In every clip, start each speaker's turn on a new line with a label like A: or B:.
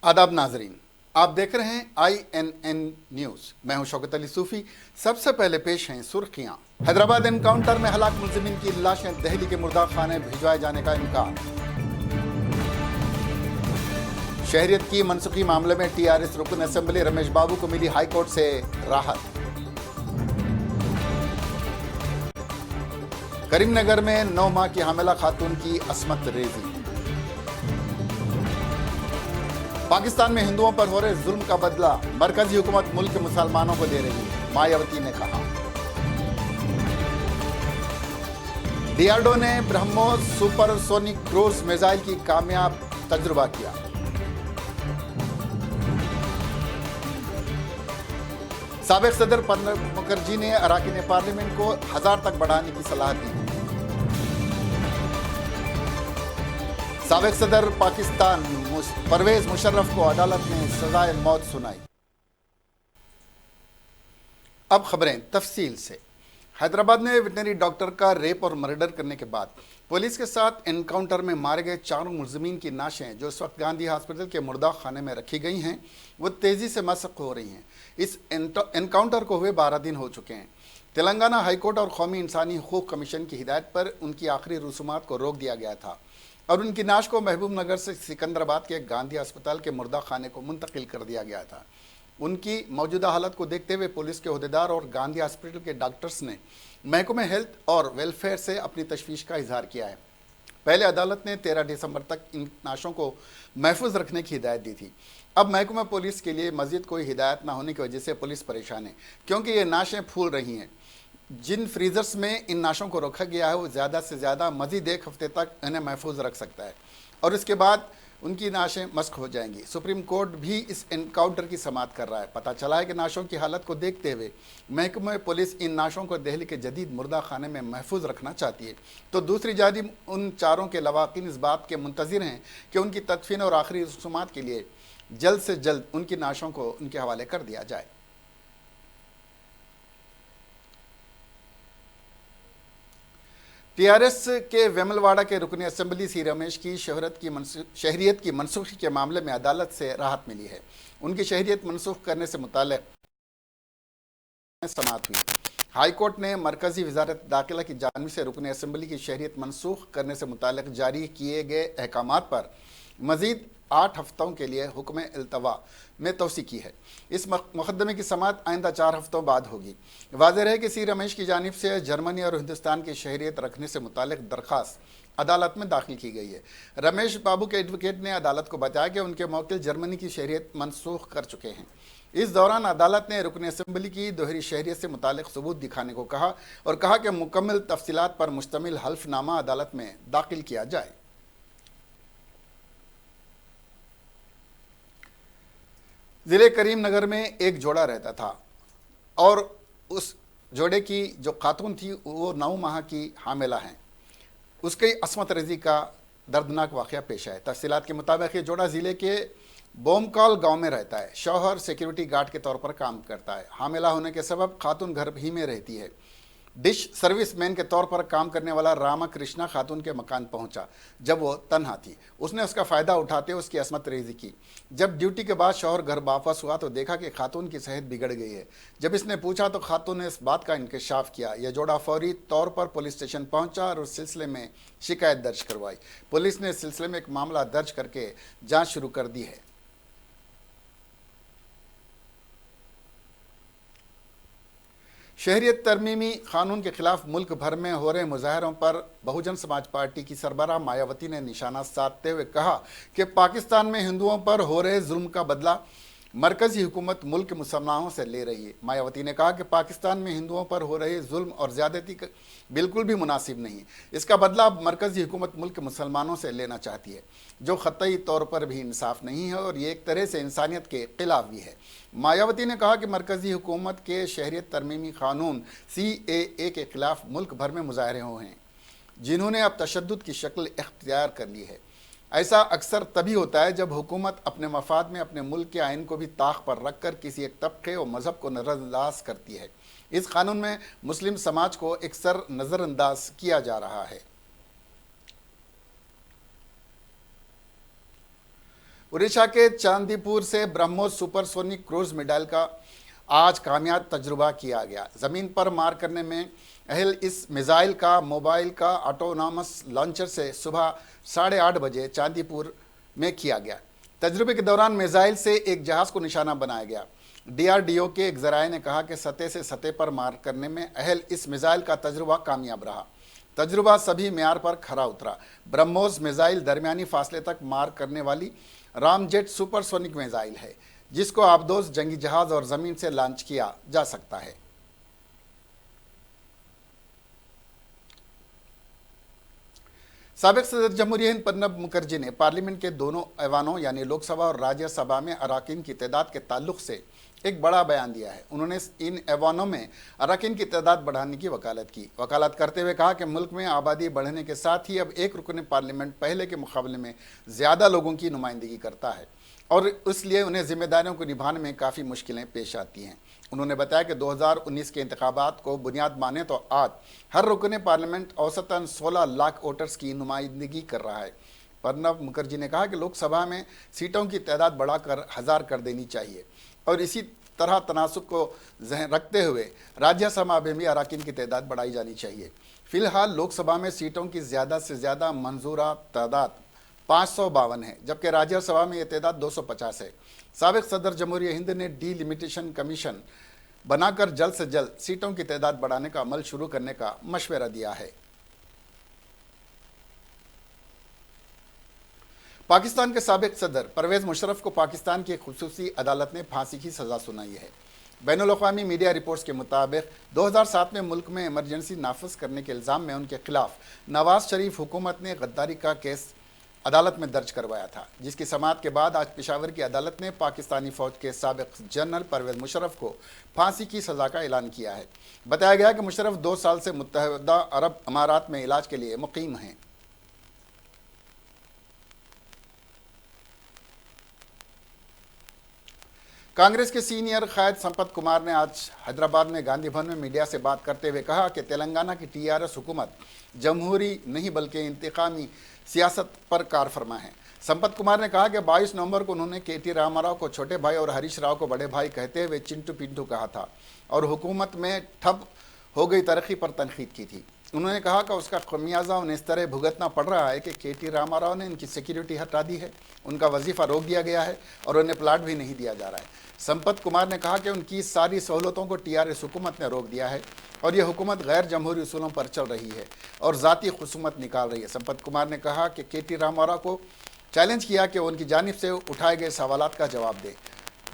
A: आदाब नाजरीन, आप देख रहे हैं INN न्यूज। मैं हूं शौकत अली सूफी। सबसे पहले पेश हैं सुर्खियां। हैदराबाद एनकाउंटर में हलाक मुलजिमीन की लाशें दिल्ली के मुर्दा खाने भिजवाए जाने का इनकार। शहरियत की मनसुखी मामले में TRS रुकन असेंबली रमेश बाबू को मिली हाईकोर्ट से राहत। करीमनगर में 9 माह की हामिला खातून की असमत रेजी। पाकिस्तान में हिंदुओं पर हो रहे जुल्म का बदला मरकजी हुकूमत मुल्क के मुसलमानों को दे रही है, मायावती ने कहा। DRDO ने ब्रह्मोस सुपरसोनिक क्रूज मिसाइल की कामयाब तजुर्बा किया। साबिक सदर प्रणब मुखर्जी ने अरकान पार्लियामेंट को 1000 तक बढ़ाने की सलाह दी। साबिक सदर पाकिस्तान परवेज मुशर्रफ को अदालत ने सजाए मौत सुनाई। अब खबरें तफसील से। हैदराबाद में वेटनरी डॉक्टर का रेप और मर्डर करने के बाद पुलिस के साथ एनकाउंटर में मारे गए 4 मुलजिमीन की लाशें जो इस वक्त गांधी हॉस्पिटल के मुर्दा खाने में रखी गई हैं, वो तेजी से मसक हो रही हैं। इस एनकाउंटर को हुए 12 दिन हो चुके हैं। तेलंगाना हाईकोर्ट और कौमी इंसानी हकूक़ कमीशन की हिदायत पर उनकी आखिरी रसूमात को रोक दिया गया था और उनकी नाश को महबूब नगर से सिकंदराबाद के गांधी अस्पताल के मुर्दा खाने को मुंतकिल कर दिया गया था। उनकी मौजूदा हालत को देखते हुए पुलिस के अहदेदार और गांधी हॉस्पिटल के डॉक्टर्स ने महकमे हेल्थ और वेलफेयर से अपनी तशवीश का इजहार किया है। पहले अदालत ने 13 दिसंबर तक इन नाशों को महफूज रखने की हिदायत दी थी। अब महकमा पुलिस के लिए मजीद कोई हिदायत ना होने की वजह से पुलिस परेशान है, क्योंकि ये नाशें फूल रही हैं। जिन फ्रीजर्स में इन नाशों को रखा गया है वो ज़्यादा से ज़्यादा मज़ीद 1 हफ्ते तक इन्हें महफूज रख सकता है और इसके बाद उनकी नाशें मस्क हो जाएंगी। सुप्रीम कोर्ट भी इस एनकाउंटर की समाअत कर रहा है। पता चला है कि नाशों की हालत को देखते हुए महकमा पुलिस इन नाशों को दिल्ली के जदीद मुर्दा खाने में महफूज रखना चाहती है, तो दूसरी जानिब उन चारों के लवाकिन इस बात के मुंतज़िर हैं कि उनकी तदफीन और आखिरी रसूमात के लिए जल्द से जल्द उनकी नाशों को उनके हवाले कर दिया जाए। TRS के वेमलवाड़ा के रुकन असेंबली सी रमेश की शहरियत की मनसूखी के मामले में अदालत से राहत मिली है। उनकी शहरियत मनसूख करने से मुताल्लिक़ समाअत हुई। हाईकोर्ट ने मरकजी वजारत दाखिला की जानिब से रुकन असेंबली की शहरियत मनसूख करने से मुताल्लिक़ जारी किए गए अहकामात पर मज़ीद 8 हफ्तों के लिए हुक्म इल्तवा में तोसी की है। इस मुकदमे की समाअत आइंदा 4 हफ्तों बाद होगी। वाज़ेह है कि सी रमेश की जानिब से जर्मनी और हिंदुस्तान की शहरियत रखने से मुताल्लिक़ दरख्वास्त अदालत में दाखिल की गई है। रमेश बाबू के एडवोकेट ने अदालत को बताया कि उनके मौकिल जर्मनी की शहरियत मनसूख कर चुके हैं। इस दौरान अदालत ने रुकन असेंबली की दोहरी शहरियत से मुताल्लिक़ सबूत दिखाने को कहा और कहा कि मुकम्मल तफसीलात पर मुश्तमिल हल्फनामा अदालत में दाखिल किया जाए। ज़िले करीमनगर में एक जोड़ा रहता था और उस जोड़े की जो खातून थी वो 9 माह की हामिला हैं। उसकी असमत रेजी का दर्दनाक वाक़या पेश आया। तफसीलात के मुताबिक ये जोड़ा ज़िले के बोमकॉल गांव में रहता है। शौहर सिक्योरिटी गार्ड के तौर पर काम करता है। हामिला होने के सबब खातून घर ही में रहती है। डिश सर्विसमैन के तौर पर काम करने वाला रामा कृष्णा खातून के मकान पहुंचा जब वो तन्हा थी। उसने उसका फ़ायदा उठाते उसकी असमत रेजी की। जब ड्यूटी के बाद शौहर घर वापस हुआ तो देखा कि खातून की सेहत बिगड़ गई है। जब इसने पूछा तो खातून ने इस बात का इंकशाफ किया। यह जोड़ा फौरी तौर पर पुलिस स्टेशन पहुंचा और उस सिलसिले में शिकायत दर्ज करवाई। पुलिस ने इस सिलसिले में एक मामला दर्ज करके जाँच शुरू कर दी है। शहरियत तरमीमी कानून के खिलाफ मुल्क भर में हो रहे मुजाहरों पर बहुजन समाज पार्टी की सरबराह मायावती ने निशाना साधते हुए कहा कि पाकिस्तान में हिंदुओं पर हो रहे जुल्म का बदला मरकजी हुकूमत मुल्क के मुसलमानों से ले रही है। मायावती ने कहा कि पाकिस्तान में हिंदुओं पर हो रहे जुल्म और ज़्यादती बिल्कुल भी मुनासिब नहीं। इसका बदला मरकजी हुकूमत मुल्क के मुसलमानों से लेना चाहती है, जो ख़तई तौर पर भी इंसाफ नहीं है और ये एक तरह से इंसानियत के खिलाफ भी है। मायावती ने कहा कि मरकजी हुकूमत के शहरियत तरमीमी कानून CAA के खिलाफ मुल्क भर में मुजाहरे हुए हैं, जिन्होंने अब तशद्दुद की शक्ल इख्तियार कर ली है। ऐसा अक्सर तभी होता है जब हुकूमत अपने मफाद में अपने मुल्क के आइन को भी ताक पर रख कर किसी एक तबके और मज़हब को नज़रअंदाज करती है। इस कानून में मुस्लिम समाज को अक्सर नज़रअंदाज किया जा रहा है। उड़ीसा के चांदीपुर से ब्रह्मोस सुपरसोनिक क्रूज मिसाइल का आज कामयाब तजुर्बा किया गया। जमीन पर मार करने में अहल इस मिसाइल का मोबाइल का ऑटोनॉमस लॉन्चर से सुबह 8:30 बजे चांदीपुर में किया गया। तजुर्बे के दौरान मिसाइल से एक जहाज को निशाना बनाया गया। DRDO के एक जराये ने कहा कि सतह से सतह पर मार करने में अहल इस मिसाइल का तजुर्बा कामयाब रहा। तजुर्बा सभी मेयार पर खरा उतरा। ब्रह्मोस मिसाइल दरमियानी फासले तक मार करने वाली रामजेट सुपरसोनिक मिसाइल है, जिसको आबदोज जंगी जहाज और जमीन से लॉन्च किया जा सकता है। साबिक सदर जमहूरिया हिंद प्रणब मुखर्जी ने पार्लियामेंट के दोनों ऐवानों यानी लोकसभा और राज्यसभा में अरकान की तादाद के ताल्लुक से एक बड़ा बयान दिया है। उन्होंने इन ऐवानों में अरकान की तादाद बढ़ाने की वकालत करते हुए कहा कि मुल्क में आबादी बढ़ने के साथ ही अब एक रुकन पार्लियामेंट पहले के मुकाबले में ज़्यादा लोगों की नुमाइंदगी करता है और इसलिए उन्हें जिम्मेदारियों को निभाने में काफ़ी मुश्किलें पेश आती हैं। उन्होंने बताया कि 2019 के इंतखाबात को बुनियाद माने तो आज हर रुकन पार्लियामेंट औसतन 16 लाख वोटर्स की नुमाइंदगी कर रहा है। प्रणब मुखर्जी ने कहा कि लोकसभा में सीटों की तादाद बढ़ाकर 1000 कर देनी चाहिए और इसी तरह तनासुब को ज़हन रखते हुए राज्यसभा में भी अरकान की तादाद बढ़ाई जानी चाहिए। फिलहाल लोकसभा में सीटों की ज़्यादा से ज़्यादा मंजूरा तादाद 552 है, जबकि राज्यसभा में यह तादाद 250 है। साबिक सदर जमहूरिया हिंद ने डिलिमिटेशन कमीशन बनाकर जल्द से जल्द सीटों की तादाद बढ़ाने का अमल शुरू करने का मशवरा दिया है। पाकिस्तान के साबिक सदर परवेज़ मुशर्रफ को पाकिस्तान की खुसूसी अदालत ने फांसी की सज़ा सुनाई है। बैनुल-अक़वामी मीडिया रिपोर्ट्स के मुताबिक 2007 में मुल्क में इमरजेंसी नाफिज करने के इल्ज़ाम में उनके खिलाफ नवाज शरीफ हुकूमत ने गद्दारी का केस अदालत में दर्ज करवाया था, जिसकी समाअत के बाद आज पेशावर की अदालत ने पाकिस्तानी फ़ौज के साबिक जनरल परवेज़ मुशर्रफ को फांसी की सज़ा का ऐलान किया है। बताया गया कि मुशर्रफ 2 साल से मुत्तहदा अरब अमारात में इलाज के लिए मुकीम हैं। कांग्रेस के सीनियर कायद संपत कुमार ने आज हैदराबाद में गांधी भवन में मीडिया से बात करते हुए कहा कि तेलंगाना की TRS हुकूमत जमहूरी नहीं बल्कि इंतकामी सियासत पर कार फरमा है। संपत कुमार ने कहा कि 22 नवंबर को उन्होंने KT रामाराव को छोटे भाई और हरीश राव को बड़े भाई कहते हुए चिंटू पिंटू कहा था और हुकूमत में ठप हो गई तरक्की पर तनकीद की थी। उन्होंने कहा कि उसका खमियाजा उन्हें इस तरह भुगतना पड़ रहा है कि KT रामाराव ने इनकी सिक्योरिटी हटा दी है, उनका वजीफ़ा रोक दिया गया है और उन्हें प्लाट भी नहीं दिया जा रहा है। संपत कुमार ने कहा कि उनकी सारी सहूलतों को TRS हुकूमत ने रोक दिया है और यह हुकूमत गैर जमहूरी उसूलों पर चल रही है और ज़ाती खुसूमत निकाल रही है। संपत कुमार ने कहा कि KT रामाराव को चैलेंज किया कि उनकी जानिब से उठाए गए सवालात का जवाब दे,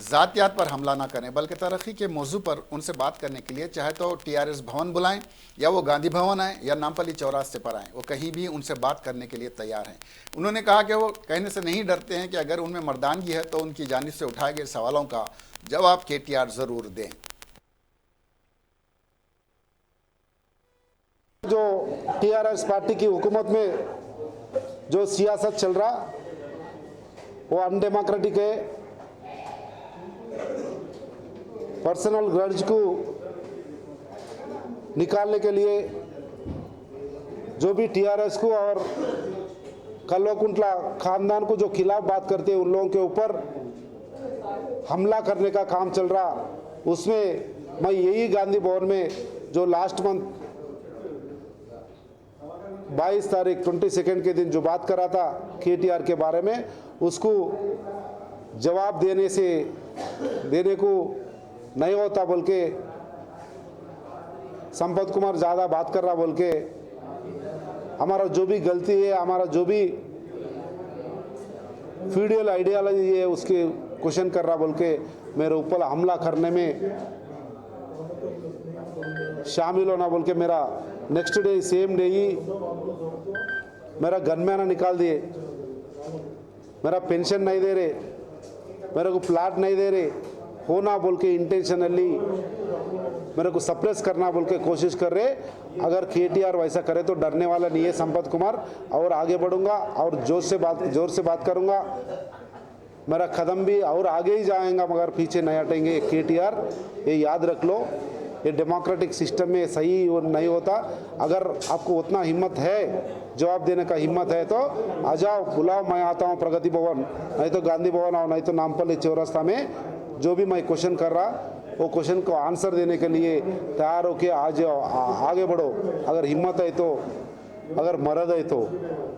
A: ज़ातियात पर हमला ना करें बल्कि तरक्की के मौजू पर उनसे बात करने के लिए चाहे तो TRS भवन बुलाएं या वो गांधी भवन आएँ या नामपल्ली चौरास्ते पर आएँ, वो कहीं भी उनसे बात करने के लिए तैयार हैं। उन्होंने कहा कि वो कहने से नहीं डरते हैं कि अगर उनमें मर्दानगी है तो उनकी जानिब से उठाए गए सवालों का जवाब KTR ज़रूर दें।
B: जो TRS पार्टी की हुकूमत में जो सियासत चल रहा वो अनडेमोक्रेटिक है। पर्सनल ग्रज को निकालने के लिए जो भी TRS को और कल्वकुंटला खानदान को जो खिलाफ बात करते हैं उन लोगों के ऊपर हमला करने का काम चल रहा, उसमें मैं यही गांधी भवन में जो लास्ट मंथ 22 तारीख 22 के दिन जो बात करा था KTR के बारे में, उसको जवाब देने को नहीं होता बोल के संपत कुमार ज़्यादा बात कर रहा बोल के, हमारा जो भी गलती है, हमारा जो भी फीडियल आइडियालॉजी है उसके क्वेश्चन कर रहा बोल के मेरे ऊपर हमला करने में शामिल होना बोल के मेरा नेक्स्ट डे सेम डे ही मेरा गनमैन निकाल दिए, मेरा पेंशन नहीं दे रहे, मेरे को प्लाट नहीं दे रहे, होना बोल के इंटेंशनली मेरे को सप्रेस करना बोल के कोशिश कर रहे। अगर KTR वैसा करे तो डरने वाला नहीं है संपत कुमार, और आगे बढ़ूंगा और जोर से बात करूंगा। मेरा कदम भी और आगे ही जाएगा मगर पीछे नहीं हटेंगे KTR, ये याद रख लो। ये डेमोक्रेटिक सिस्टम में सही नहीं होता। अगर आपको उतना हिम्मत है, जवाब देने का हिम्मत है तो आ जाओ, बुलाओ, मैं आता हूँ प्रगति भवन, नहीं तो गांधी भवन आओ, नहीं तो नामपल्ली चौरास्ता में जो भी मैं क्वेश्चन कर रहा वो क्वेश्चन को आंसर देने के लिए तैयार होके आ जाओ, आगे बढ़ो। अगर हिम्मत है तो, अगर मर्द है तो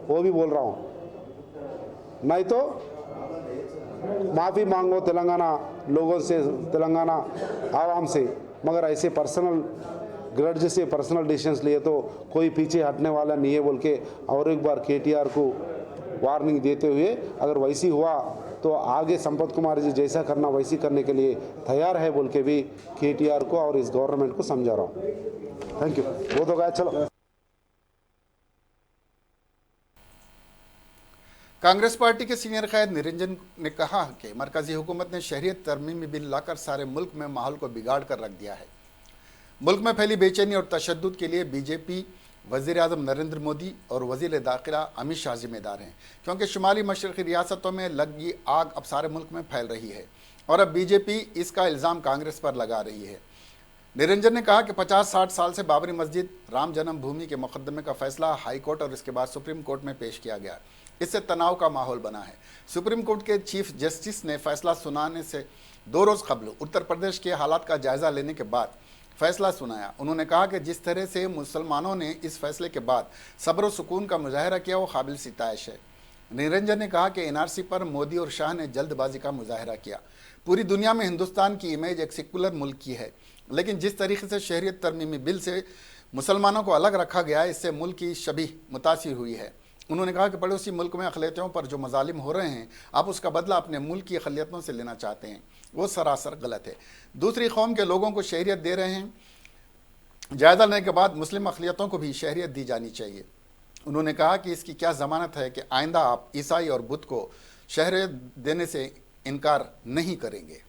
B: वो भी बोल रहा हूँ, नहीं तो माफ़ी मांगो तेलंगाना लोगों से, तेलंगाना आवाम से, मगर ऐसे पर्सनल ग्रज से पर्सनल डिसीजंस लिए तो कोई पीछे हटने वाला नहीं है बोल के और एक बार केटीआर को वार्निंग देते हुए, अगर वैसी हुआ तो आगे संपत कुमार जी जैसा करना वैसी करने के लिए तैयार है बोल के भी केटीआर को और इस गवर्नमेंट को समझा रहा हूँ। Thank you. बहुत हो गया, चलो।
A: कांग्रेस पार्टी के सीनियर कायद निरंजन ने कहा कि मरकजी हुकूमत ने शहरियत तरमीमी बिल लाकर सारे मुल्क में माहौल को बिगाड़ कर रख दिया है। मुल्क में फैली बेचैनी और तशद्दुद के लिए बीजेपी, वज़ीर आज़म नरेंद्र मोदी और वज़ीर दाखिला अमित शाह जिम्मेदार हैं, क्योंकि शुमाली मशरक़ी रियासतों में लगी आग अब सारे मुल्क में फैल रही है और अब बीजेपी इसका इल्ज़ाम कांग्रेस पर लगा रही है। निरंजन ने कहा कि 50-60 साल से बाबरी मस्जिद राम जन्मभूमि के मुकदमे का फैसला हाई कोर्ट और इसके बाद सुप्रीम कोर्ट में पेश किया गया। इससे तनाव का माहौल बना है। सुप्रीम कोर्ट के चीफ जस्टिस ने फैसला सुनाने से 2 रोज़ कबल उत्तर प्रदेश के हालात का जायज़ा लेने के बाद फैसला सुनाया। उन्होंने कहा कि जिस तरह से मुसलमानों ने इस फैसले के बाद सब्र व सुकून का मुजाहरा किया वो काबिल सिताइश है। निरंजन ने कहा कि एनआरसी पर मोदी और शाह ने जल्दबाजी का मुजाहरा किया। पूरी दुनिया में हिंदुस्तान की इमेज एक सेकुलर मुल्क की है, लेकिन जिस तरीके से शहरियत तरमीमी बिल से मुसलमानों को अलग रखा गया है, इससे मुल्क की शबीह मुतासिर हुई है। उन्होंने कहा कि पड़ोसी मुल्क में अक़लियतों पर जो मजालिम हो रहे हैं, आप उसका बदला अपने मुल्क की अक़लियतों से लेना चाहते हैं, वो सरासर गलत है। दूसरी कौम के लोगों को शहरियत दे रहे हैं, जायज़ा लेने के बाद मुस्लिम अक़लियतों को भी शहरियत दी जानी चाहिए। उन्होंने कहा कि इसकी क्या ज़मानत है कि आइंदा आप ईसाई और बुद्ध को शहरियत देने से इनकार नहीं करेंगे।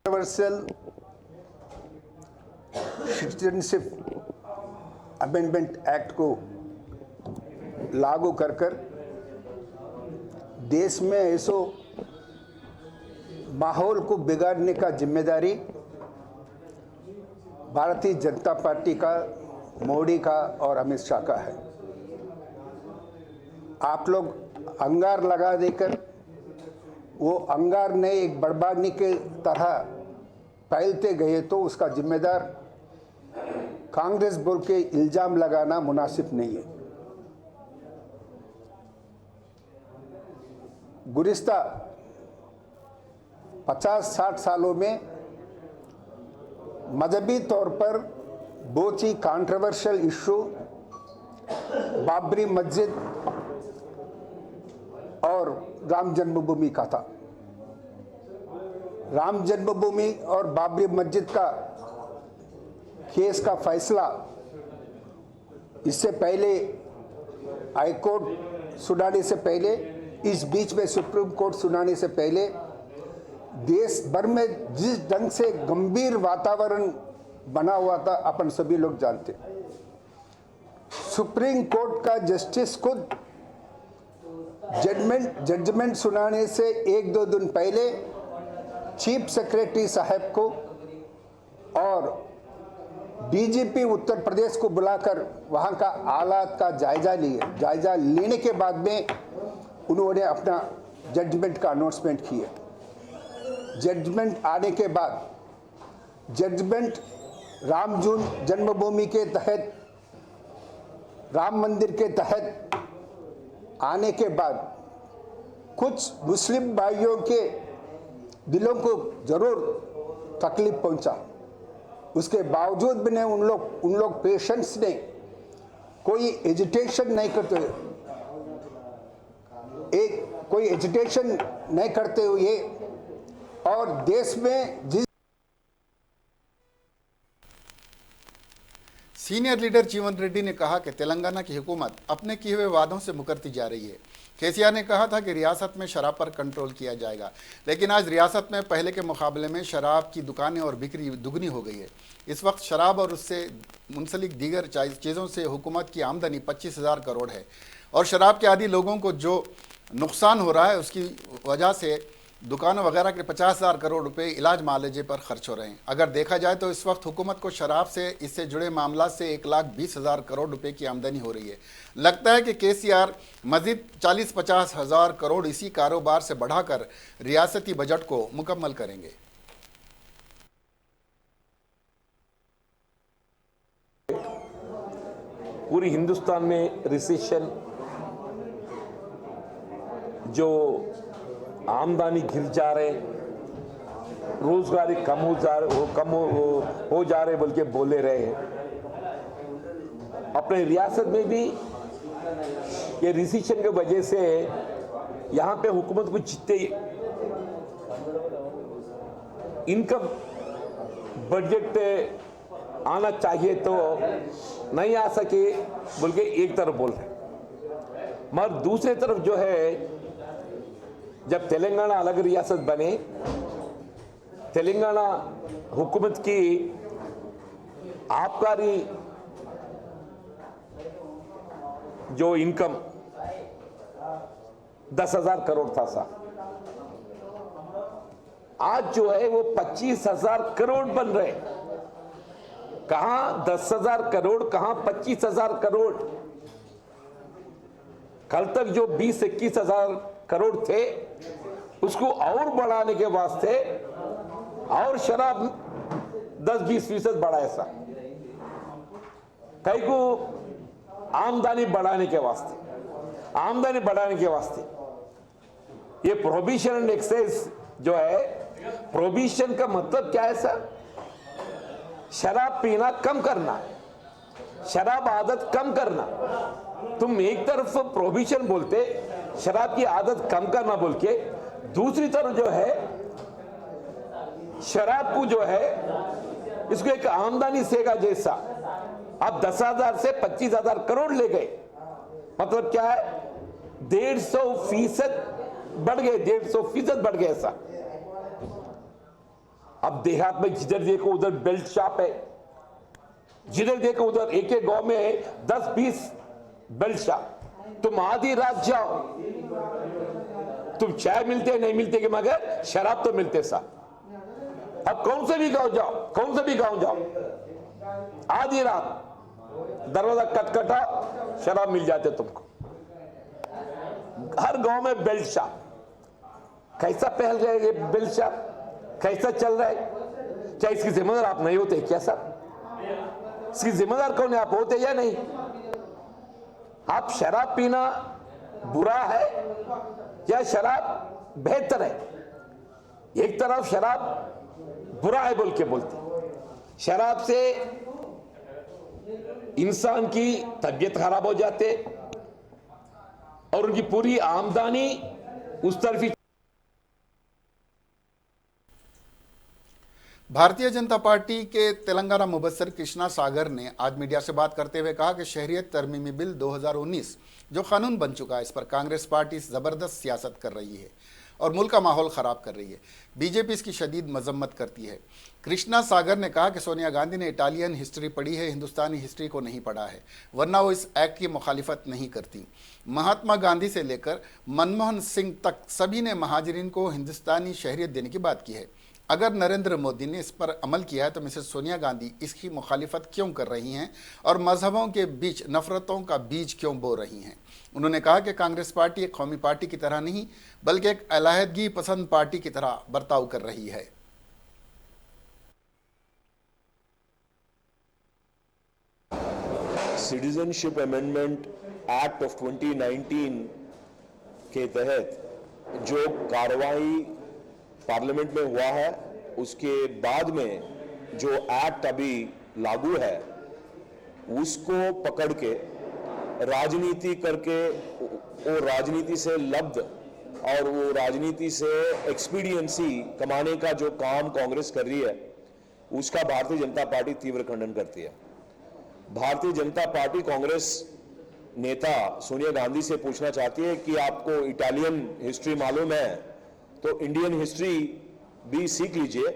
C: यूनिवर्सल सिटीजनशिप अमेंडमेंट एक्ट को लागू कर देश में ऐसो माहौल को बिगाड़ने का जिम्मेदारी भारतीय जनता पार्टी का, मोदी का और अमित शाह का है। आप लोग अंगार लगा देकर वो अंगार ने एक बर्बादी के तरह फैलते गए तो उसका जिम्मेदार कांग्रेस बोल के इल्जाम लगाना मुनासिब नहीं है। गुज़िश्ता 50-60 सालों में मजहबी तौर पर बहुत ही कंट्रोवर्शियल इशू बाबरी मस्जिद और राम जन्मभूमि का था। राम जन्मभूमि और बाबरी मस्जिद का केस का फैसला इससे पहले हाई कोर्ट सुनाने से पहले, इस बीच में सुप्रीम कोर्ट सुनाने से पहले देश भर में जिस ढंग से गंभीर वातावरण बना हुआ था अपन सभी लोग जानते। सुप्रीम कोर्ट का जस्टिस खुद जजमेंट सुनाने से 1-2 दिन पहले चीफ सेक्रेटरी साहब को और डीजीपी उत्तर प्रदेश को बुलाकर वहां का हालात का जायजा लेने के बाद में उन्होंने अपना जजमेंट का अनाउंसमेंट किया। जजमेंट आने के बाद जजमेंट राम जन्मभूमि के तहत, राम मंदिर के तहत आने के बाद कुछ मुस्लिम भाइयों के दिलों को जरूर तकलीफ पहुंचा। उसके बावजूद भी उन लोग पेशेंट्स ने कोई एजिटेशन नहीं करते, कोई एजिटेशन नहीं करते हुए और देश में जिस
A: सीनियर लीडर जीवन रेड्डी ने कहा कि तेलंगाना की हुकूमत अपने किए हुए वादों से मुकरती जा रही है। केसीआर ने कहा था कि रियासत में शराब पर कंट्रोल किया जाएगा, लेकिन आज रियासत में पहले के मुकाबले में शराब की दुकानें और बिक्री दुगनी हो गई है। इस वक्त शराब और उससे मुंसलिक दीगर चीज़ों से हुकूमत की आमदनी 25,000 करोड़ है और शराब के आदी लोगों को जो नुकसान हो रहा है उसकी वजह से दुकानों वगैरह के 50,000 करोड़ रुपए इलाज मुआवजे पर खर्च हो रहे हैं। अगर देखा जाए तो इस वक्त हुकूमत को शराब से इससे जुड़े मामला से 1,20,000 करोड़ रुपए की आमदनी हो रही है। लगता है कि केसीआर मजीद 40-50 हज़ार करोड़ इसी कारोबार से बढ़ाकर रियासती बजट को मुकम्मल करेंगे।
D: पूरी हिंदुस्तान में रिसेशन, जो आमदनी गिर जा रहे, रोजगारी कम हो जा रहे बोल के बोले रहे हैं। अपने रियासत में भी ये रिसेशन की वजह से यहाँ पे हुकूमत को जितने इनकम बजट आना चाहिए तो नहीं आ सके बोल के एक तरफ बोल रहे, मगर दूसरे तरफ जो है, जब तेलंगाना अलग रियासत बने, तेलंगाना हुकूमत की आबकारी जो इनकम 10,000 करोड़ था सा, आज जो है वो 25,000 करोड़ बन रहे। कहां 10,000 करोड़, कहां 25,000 करोड़। कल तक जो 20-21,000 करोड़ थे उसको और बढ़ाने के वास्ते और शराब 10-20% बढ़ा, ऐसा कई को आमदनी बढ़ाने के वास्ते ये प्रोहिबिशन एंड एक्साइज जो है, प्रोहिबिशन का मतलब क्या है सर? शराब पीना कम करना, शराब आदत कम करना। तुम एक तरफ प्रोहिबिशन बोलते, शराब की आदत कम करना बोल के, दूसरी तरफ जो है शराब को जो है इसको एक आमदनी सेगा जैसा अब 10,000 से 25,000 करोड़ ले गए। मतलब क्या है? 150% बढ़ गए, 150% बढ़ गए ऐसा। अब देहात में जिधर देखो उधर बेल्ट शॉप है, जिधर देखो उधर एक एक गांव में 10-20 बेल्ट शॉप। तुम आधी रात जाओ, तुम चाय मिलते नहीं मिलते कि मगर शराब तो मिलते सा। अब कौन से भी गांव जाओ, आधी रात दरवाजा खटखटाओ, शराब मिल जाते तुमको। हर गांव में बेल्ट शॉप। कैसा पहल रहे ये बेल्ट शॉप, कैसा चल रहा है? क्या इसकी जिम्मेदार आप नहीं होते क्या सर? इसकी जिम्मेदार कौन है? आप होते या नहीं? आप शराब पीना बुरा है या शराब बेहतर है? एक तरफ शराब बुरा है बोल के बोलते, शराब से इंसान की तबीयत खराब हो जाते और उनकी पूरी आमदनी उस तरफ ही।
A: भारतीय जनता पार्टी के तेलंगाना मुबस्सिर कृष्णा सागर ने आज मीडिया से बात करते हुए कहा कि शहरियत तरमीमी बिल 2019 जो कानून बन चुका है, इस पर कांग्रेस पार्टी जबरदस्त सियासत कर रही है और मुल्क का माहौल ख़राब कर रही है। बीजेपी इसकी शदीद मजम्मत करती है। कृष्णा सागर ने कहा कि सोनिया गांधी ने इटालियन हिस्ट्री पढ़ी है, हिंदुस्तानी हिस्ट्री को नहीं पढ़ा है, वरना वो इस एक्ट की मुखालिफत नहीं करती। महात्मा गांधी से लेकर मनमोहन सिंह तक सभी ने महाजरीन को हिंदुस्तानी शहरियत देने की बात की है। अगर नरेंद्र मोदी ने इस पर अमल किया है तो मिसेस सोनिया गांधी इसकी मुखालिफत क्यों कर रही हैं और मजहबों के बीच नफरतों का बीज क्यों बो रही हैं? उन्होंने कहा कि कांग्रेस पार्टी एक कौमी पार्टी की तरह नहीं बल्कि एक अलहदगी पसंद पार्टी की तरह बर्ताव कर रही है।
E: सिटीजनशिप अमेंडमेंट एक्ट ऑफ 2019 के तहत जो कार्रवाई पार्लियामेंट में हुआ है, उसके बाद में जो एक्ट अभी लागू है उसको पकड़ के राजनीति करके, वो राजनीति से लब्ध और वो राजनीति से एक्सपीडियंसी कमाने का जो काम कांग्रेस कर रही है, उसका भारतीय जनता पार्टी तीव्र खंडन करती है। भारतीय जनता पार्टी कांग्रेस नेता सोनिया गांधी से पूछना चाहती है कि आपको इटालियन हिस्ट्री मालूम है तो इंडियन हिस्ट्री भी सीख लीजिए,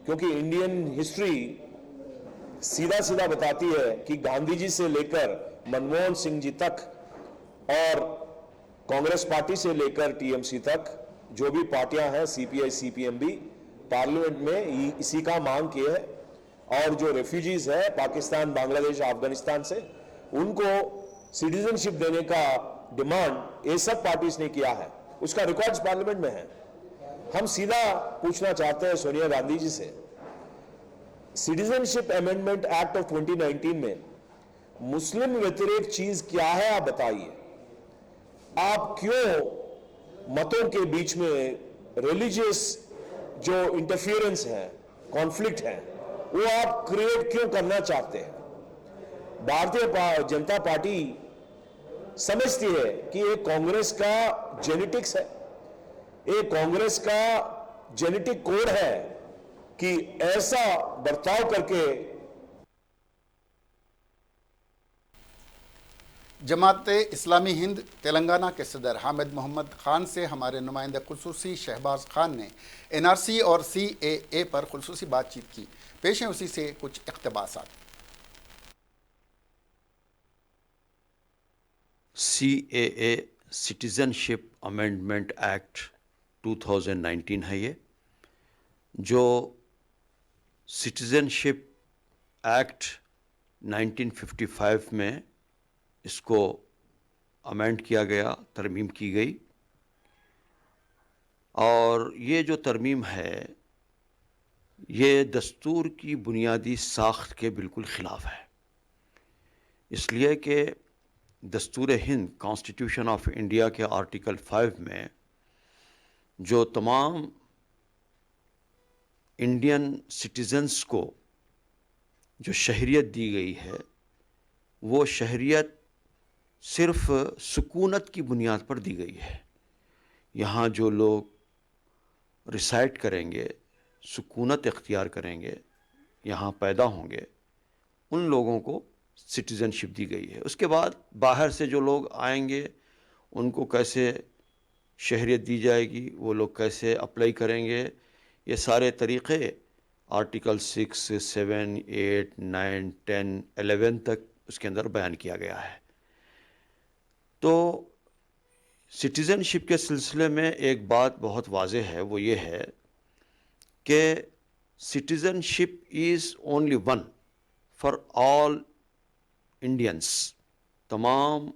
E: क्योंकि इंडियन हिस्ट्री सीधा सीधा बताती है कि गांधी जी से लेकर मनमोहन सिंह जी तक और कांग्रेस पार्टी से लेकर टीएमसी तक जो भी पार्टियां हैं सीपीआई सीपीएम भी पार्लियामेंट में इसी का मांग किए है, और जो रेफ्यूजीज है पाकिस्तान, बांग्लादेश, अफगानिस्तान से, उनको सिटीजनशिप देने का डिमांड ये सब पार्टीज ने किया है, उसका रिकॉर्ड्स पार्लियामेंट में है। हम सीधा पूछना चाहते हैं सोनिया गांधी जी से, सिटीजनशिप अमेंडमेंट एक्ट ऑफ 2019 में मुस्लिम व्यतिरेक चीज क्या है, आप बताइए। आप क्यों मतों के बीच में रिलीजियस जो इंटरफियरेंस है, कॉन्फ्लिक्ट है, वो आप क्रिएट क्यों करना चाहते हैं? भारतीय जनता पार्टी समझती है कि ये कांग्रेस का जेनेटिक्स है, ये कांग्रेस का जेनेटिक कोड है कि ऐसा बर्ताव करके।
A: जमात इस्लामी हिंद तेलंगाना के सदर हामिद मोहम्मद खान से हमारे नुमाइंदे खुसूसी शहबाज खान ने एनआरसी और सीएए पर खुसूसी बातचीत की। पेश है उसी से कुछ इक़्तिबासात।
F: सीएए सिटीज़नशिप अमेंडमेंट एक्ट 2019 है ये, जो सिटीज़नशिप एक्ट 1955 में इसको अमेंड किया गया, तरमीम की गई। और ये जो तरमीम है ये दस्तूर की बुनियादी साख्त के बिल्कुल ख़िलाफ़ है, इसलिए कि दस्तूर हिंद कॉन्स्टिट्यूशन ऑफ इंडिया के आर्टिकल 5 में जो तमाम इंडियन सिटीज़न्स को जो शहरियत दी गई है, वो शहरियत सिर्फ़ सुकूनत की बुनियाद पर दी गई है। यहाँ जो लोग रिसाइड करेंगे, सुकूनत इख्तियार करेंगे, यहाँ पैदा होंगे, उन लोगों को सिटीज़नशिप दी गई है। उसके बाद बाहर से जो लोग आएंगे उनको कैसे शहरियत दी जाएगी, वो लोग कैसे अप्लाई करेंगे, ये सारे तरीक़े आर्टिकल 6, 7, 8, 9, 10, 11 तक उसके अंदर बयान किया गया है। तो सिटीज़नशिप के सिलसिले में एक बात बहुत वाज़ेह है, वो ये है कि citizenship is only one for all Indians. तमाम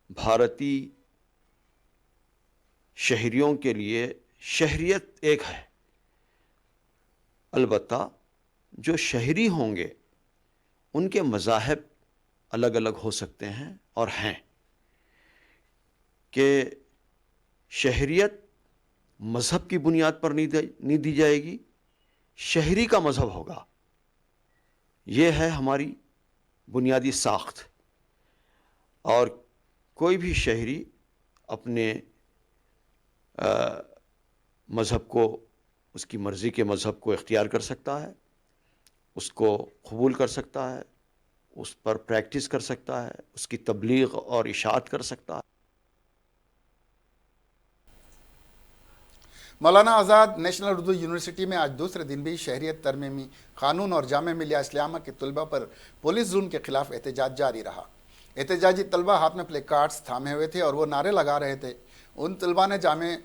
F: भारतीय शहरियों के लिए शहरियत एक है। अलबत्ता जो शहरी होंगे उनके मज़ाहिब अलग अलग हो सकते हैं और हैं कि शहरियत मज़हब की बुनियाद पर नहीं दी जाएगी, शहरी का मज़हब होगा। ये है हमारी बुनियादी साख्त। और कोई भी शहरी अपने मज़हब को, उसकी मर्ज़ी के मज़हब को इख्तियार कर सकता है, उसको कबूल कर सकता है, उस पर प्रैक्टिस कर सकता है, उसकी तबलीग और इशाअत कर सकता है।
A: मौलाना आज़ाद नेशनल उर्दू यूनिवर्सिटी में आज दूसरे दिन भी शहरियत तरमीमी कानून और जामे मिलिया इस्लामिया के तलबा पर पुलिस जुल्म के खिलाफ एहतजाज जारी रहा। एहतजाजी तलबा हाथ में प्ले कार्ड्स थामे हुए थे और वो नारे लगा रहे थे। उन तलबा ने जामे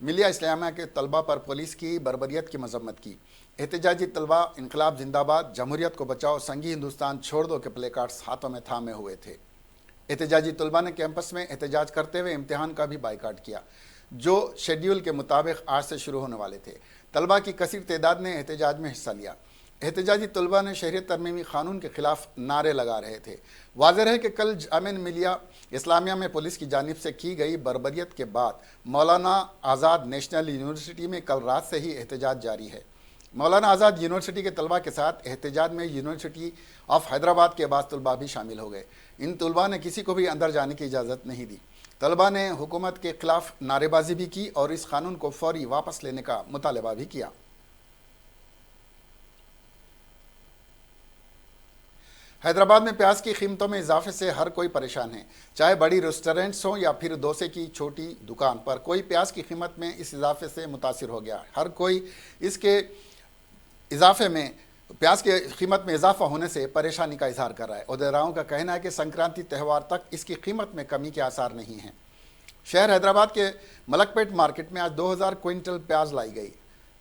A: मिलिया इस्लामिया के तलबा पर पुलिस की बर्बरियत की मजम्मत की। एहतजाजी तलबा इनकलाब जिंदाबाद, जमहूरियत को बचाओ, संघी हिंदुस्तान छोड़ दो के प्ले कार्ड्स हाथों में थामे हुए थे। एहतजाजी तलबा ने कैंपस में एहतजाज करते हुए इम्तिहान का भी बाइकाट किया, जो शेड्यूल के मुताबिक आज से शुरू होने वाले थे। तलबा की कसीर तादाद ने एहतजाज में हिस्सा लिया। एहतजाजी तलबा ने शहरियत तरमीमी कानून के खिलाफ नारे लगा रहे थे। वाज़ेह है कि कल जामे मिलिया इस्लामिया में पुलिस की जानिब से की गई बर्बरियत के बाद मौलाना आज़ाद नेशनल यूनिवर्सिटी में कल रात से ही एहतजाज जारी है। मौलाना आज़ाद यूनिवर्सिटी के तलबा के साथ एहतजाज में यूनिवर्सिटी ऑफ हैदराबाद के बाद तलबा भी शामिल हो गए। इन तलबा ने किसी को भी अंदर जाने की इजाज़त नहीं दी। तलबा ने हुकूमत के खिलाफ नारेबाजी भी की और इस कानून को फौरी वापस लेने का मुतालबा भी किया। हैदराबाद में प्याज की कीमतों में इजाफे से हर कोई परेशान है, चाहे बड़ी रेस्टोरेंट्स हों या फिर डोसे की छोटी दुकान पर कोई प्याज की कीमत में इस इजाफे से मुतासिर हो गया। हर कोई इसके इजाफे में, प्याज की कीमत में इजाफा होने से परेशानी का इजहार कर रहा है। उधराओं का कहना है कि संक्रांति त्यौहार तक इसकी कीमत में कमी के आसार नहीं हैं। शहर हैदराबाद के मलकपेट मार्केट में आज 2000 क्विंटल प्याज लाई गई।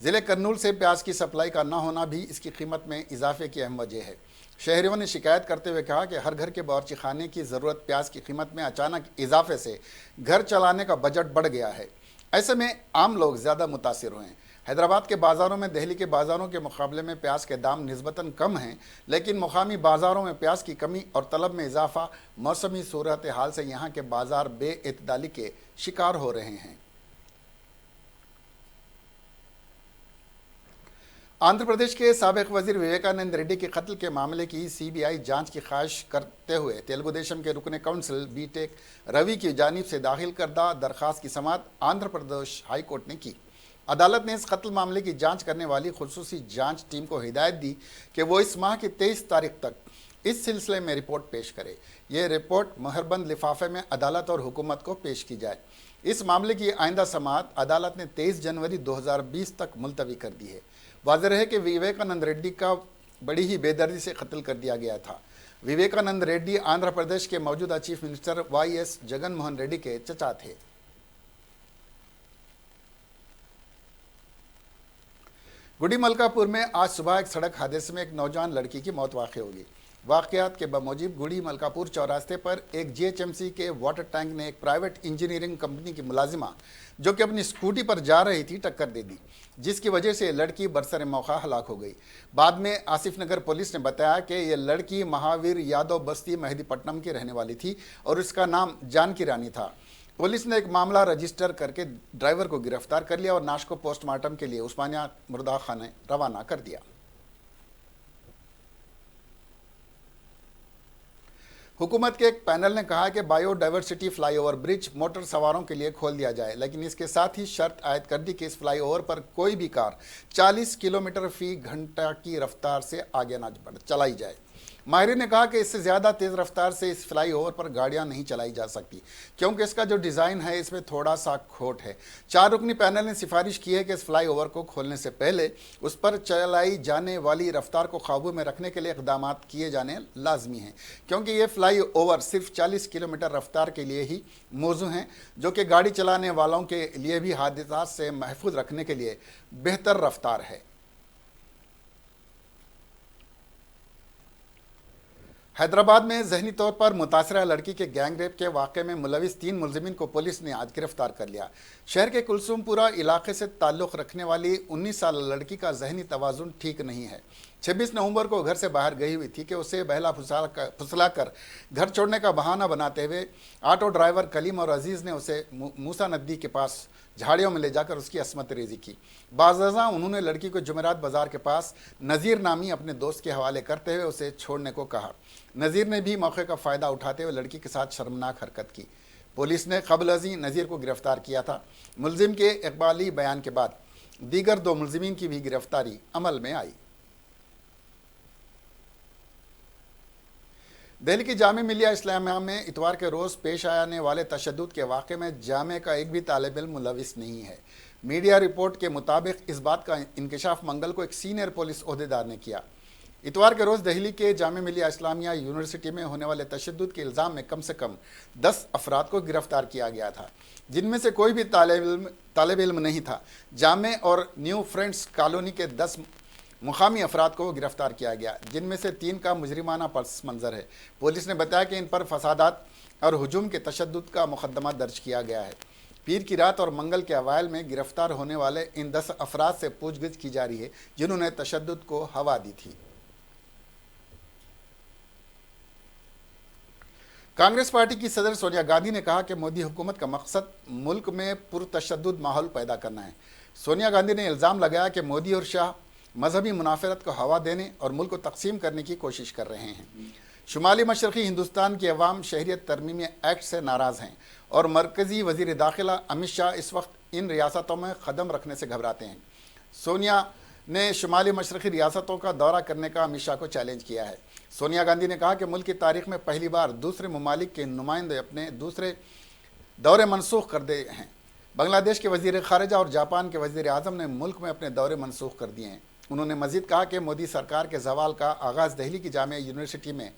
A: जिले कर्नूल से प्याज की सप्लाई का न होना भी इसकी कीमत में इजाफे की अहम वजह है। शहरियों ने शिकायत करते हुए कहा कि हर घर के बावर्ची खाने की ज़रूरत प्याज की कीमत में अचानक इजाफे से घर चलाने का बजट बढ़ गया है। ऐसे में आम लोग ज़्यादा मुतासिर हुए हैं। हैदराबाद के बाज़ारों में दिल्ली के बाज़ारों के मुकाबले में प्याज के दाम निस्बतन कम हैं, लेकिन मुकामी बाज़ारों में प्याज की कमी और तलब में इजाफा मौसमी सूरत हाल से यहाँ के बाज़ार बेइतदाली के शिकार हो रहे हैं। आंध्र प्रदेश के साबिक वजीर विवेकानंद रेड्डी के कत्ल के मामले की सीबीआई जांच की ख्वाहिश करते हुए तेलुगु देशम के रुकने काउंसिल बीटेक रवि की जानिब से दाखिल करदा दरख्वास्त की समाअत आंध्र प्रदेश हाई कोर्ट ने की। अदालत ने इस कत्ल मामले की जांच करने वाली खुसूसी जांच टीम को हिदायत दी कि वो इस माह की 23 तारीख तक इस सिलसिले में रिपोर्ट पेश करे। ये रिपोर्ट मुहरबंद लिफाफे में अदालत और हुकूमत को पेश की जाए। इस मामले की आइंदा समाअत अदालत ने 23 जनवरी 2020 तक मुलतवी कर दी है। वाज़ेह है कि विवेकानंद रेड्डी का बड़ी ही बेदर्दी से कत्ल कर दिया गया था। विवेकानंद रेड्डी आंध्र प्रदेश के मौजूदा chief minister YS Jagan Mohan Reddy के चचा थे। गुडी मलकापुर में आज सुबह एक सड़क हादसे में एक नौजवान लड़की की मौत वाक़ होगी। वाक़यात के बमौजिब गुडी मलकापुर चौरास्ते पर एक जीएचएमसी के वाटर टैंक ने एक प्राइवेट इंजीनियरिंग कंपनी की मुलाजिमा जो कि अपनी स्कूटी पर जा रही थी टक्कर दे दी, जिसकी वजह से लड़की बरसर मौका हलाक हो गई। बाद में आसिफ नगर पुलिस ने बताया कि यह लड़की महावीर यादव बस्ती मेहदीपट्टनम की रहने वाली थी और इसका नाम जानकी रानी था। पुलिस ने एक मामला रजिस्टर करके ड्राइवर को गिरफ्तार कर लिया और नाश को पोस्टमार्टम के लिए उस्मानिया मुर्दा खाने रवाना कर दिया। हुकूमत के एक पैनल ने कहा कि बायोडाइवर्सिटी फ्लाईओवर ब्रिज मोटर सवारों के लिए खोल दिया जाए, लेकिन इसके साथ ही शर्त आयद कर दी कि इस फ्लाईओवर पर कोई भी कार 40 किलोमीटर फी घंटा की रफ्तार से आगे ना चलाई जाए। माहिरीन ने कहा कि इससे ज़्यादा तेज़ रफ्तार से इस फ्लाईओवर पर गाड़ियां नहीं चलाई जा सकती, क्योंकि इसका जो डिज़ाइन है इसमें थोड़ा सा खोट है। 4 रुकनी पैनल ने सिफारिश की है कि इस फ्लाईओवर को खोलने से पहले उस पर चलाई जाने वाली रफ्तार को काबू में रखने के लिए इक़दाम किए जाने लाजमी हैं, क्योंकि ये फ्लाईओवर सिर्फ 40 किलोमीटर रफ्तार के लिए ही मौजू हैं, जो कि गाड़ी चलाने वालों के लिए भी हादसा से महफूज रखने के लिए बेहतर रफ्तार है। हैदराबाद में जहनी तौर पर मुतासरा लड़की के गैंग रेप के वाक़े में मुलविस 3 मुलजिमीन को पुलिस ने आज गिरफ्तार कर लिया। शहर के कुलसुमपुरा इलाके से ताल्लुक़ रखने वाली 19 साल लड़की का जहनी तवाज़ुन ठीक नहीं है। 26 नवंबर को घर से बाहर गई हुई थी कि उसे बहला फुसला कर घर छोड़ने का बहाना बनाते हुए ऑटो ड्राइवर कलीम और अजीज़ ने उसे मूसा नदी के पास झाड़ियों में ले जाकर उसकी असमत रेजी की। बाज़ाज़ा उन्होंने लड़की को जुमेरात बाज़ार के पास नज़ीर नामी अपने दोस्त के हवाले करते हुए उसे छोड़ने को कहा। नज़ीर ने भी मौके का फ़ायदा उठाते हुए लड़की के साथ शर्मनाक हरकत की। पुलिस ने क़ब्ल अज़ीं नज़ीर को गिरफ्तार किया था। मुलजिम के इकबाली बयान के बाद दीगर 2 मुलजिमीन की भी गिरफ्तारी अमल में आई। दिल्ली की जामे मिलिया इस्लामिया में इतवार के रोज़ पेश आने वाले तशद्दुद के वाक़े में जामे का एक भी तालिब इल्म मुलविस नहीं है। मीडिया रिपोर्ट के मुताबिक इस बात का इंकशाफ मंगल को एक सीनियर पुलिस ओहदेदार ने किया। इतवार के रोज़ दिल्ली के जामे मिलिया इस्लामिया यूनिवर्सिटी में होने वाले तशद्दुद के इल्ज़ाम में कम से कम 10 अफराद को गिरफ्तार किया गया था, जिनमें से कोई भी तालिब इल्म नहीं था। जामे और न्यू फ्रेंड्स कॉलोनी के 10 मुकामी अफराद को गिरफ्तार किया गया, जिनमें से 3 का मुजरिमाना पस मंज़र है। पुलिस ने बताया कि इन पर फसादात और हुजूम के तशद्दुद का मुकदमा दर्ज किया गया है। पीर की रात और मंगल के अवाइल में गिरफ्तार होने वाले इन 10 अफराद से पूछगिछ की जा रही है, जिन्होंने तशद्दुद को हवा दी थी। कांग्रेस पार्टी की सदर सोनिया गांधी ने कहा कि मोदी हुकूमत का मकसद मुल्क में पुरतशद्दुद माहौल पैदा करना है। सोनिया गांधी ने इल्ज़ाम लगाया कि मोदी और शाह मजहबी मुनाफरत को हवा देने और मुल्क को तकसीम करने की कोशिश कर रहे हैं। शुमाली मशरक़ी हिंदुस्तान की अवाम शहरियत तरमीमी एक्ट से नाराज़ हैं और मरकज़ी वज़ीर दाखिला अमित शाह इस वक्त इन रियासतों में कदम रखने से घबराते हैं। सोनिया ने शुमाली मशरक़ी रियासतों का दौरा करने का अमित शाह को चैलेंज किया है। सोनिया गांधी ने कहा कि मुल्क की तारीख़ में पहली बार दूसरे ममालिक के नुमाइंदे अपने दूसरे दौरे मनसूख कर दिए हैं। बांग्लादेश के वज़ीर ख़ारिजा और जापान के वज़ीर आज़म ने मुल्क में अपने दौरे मनसूख कर दिए हैं। उन्होंने मज़ीद कहा कि मोदी सरकार के ज़वाल का आगाज़ दिल्ली की जामिया यूनिवर्सिटी में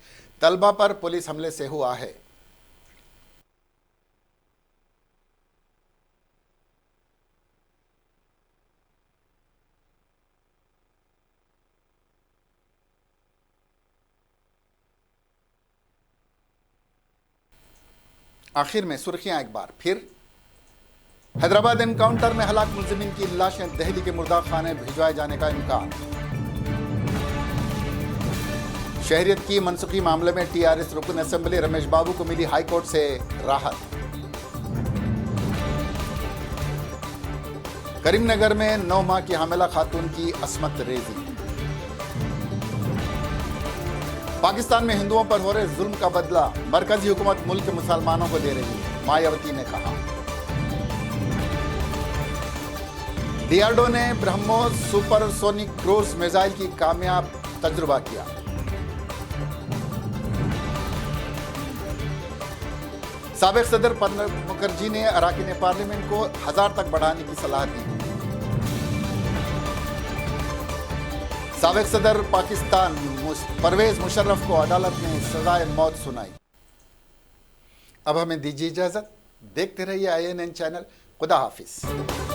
A: तलबा पर पुलिस हमले से हुआ है। आखिर में सुर्खियां एक बार फिर। हैदराबाद एनकाउंटर में हलाक मुलजिमीन की लाशें दिल्ली के मुर्दा खाने भिजवाए जाने का इम्कान। शहरियत की मनसुखी मामले में टीआरएस रुकन असेंबली रमेश बाबू को मिली हाईकोर्ट से राहत। करीमनगर में 9 माह की हामिला खातून की अस्मत रेजी। पाकिस्तान में हिंदुओं पर हो रहे जुल्म का बदला मरकजी हुकूमत मुल्क के मुसलमानों को दे रही है, मायावती ने कहा। डीआरडीओ ने ब्रह्मोस सुपरसोनिक क्रूज मिसाइल की कामयाब तजुर्बा किया। साबिक सदर प्रणब मुखर्जी ने अरकान पार्लियामेंट को 1000 तक बढ़ाने की सलाह दी। साबिक सदर पाकिस्तान परवेज मुशर्रफ को अदालत ने सजाए मौत सुनाई। अब हमें दीजिए इजाजत, देखते रहिए IANN चैनल। खुदा हाफिज।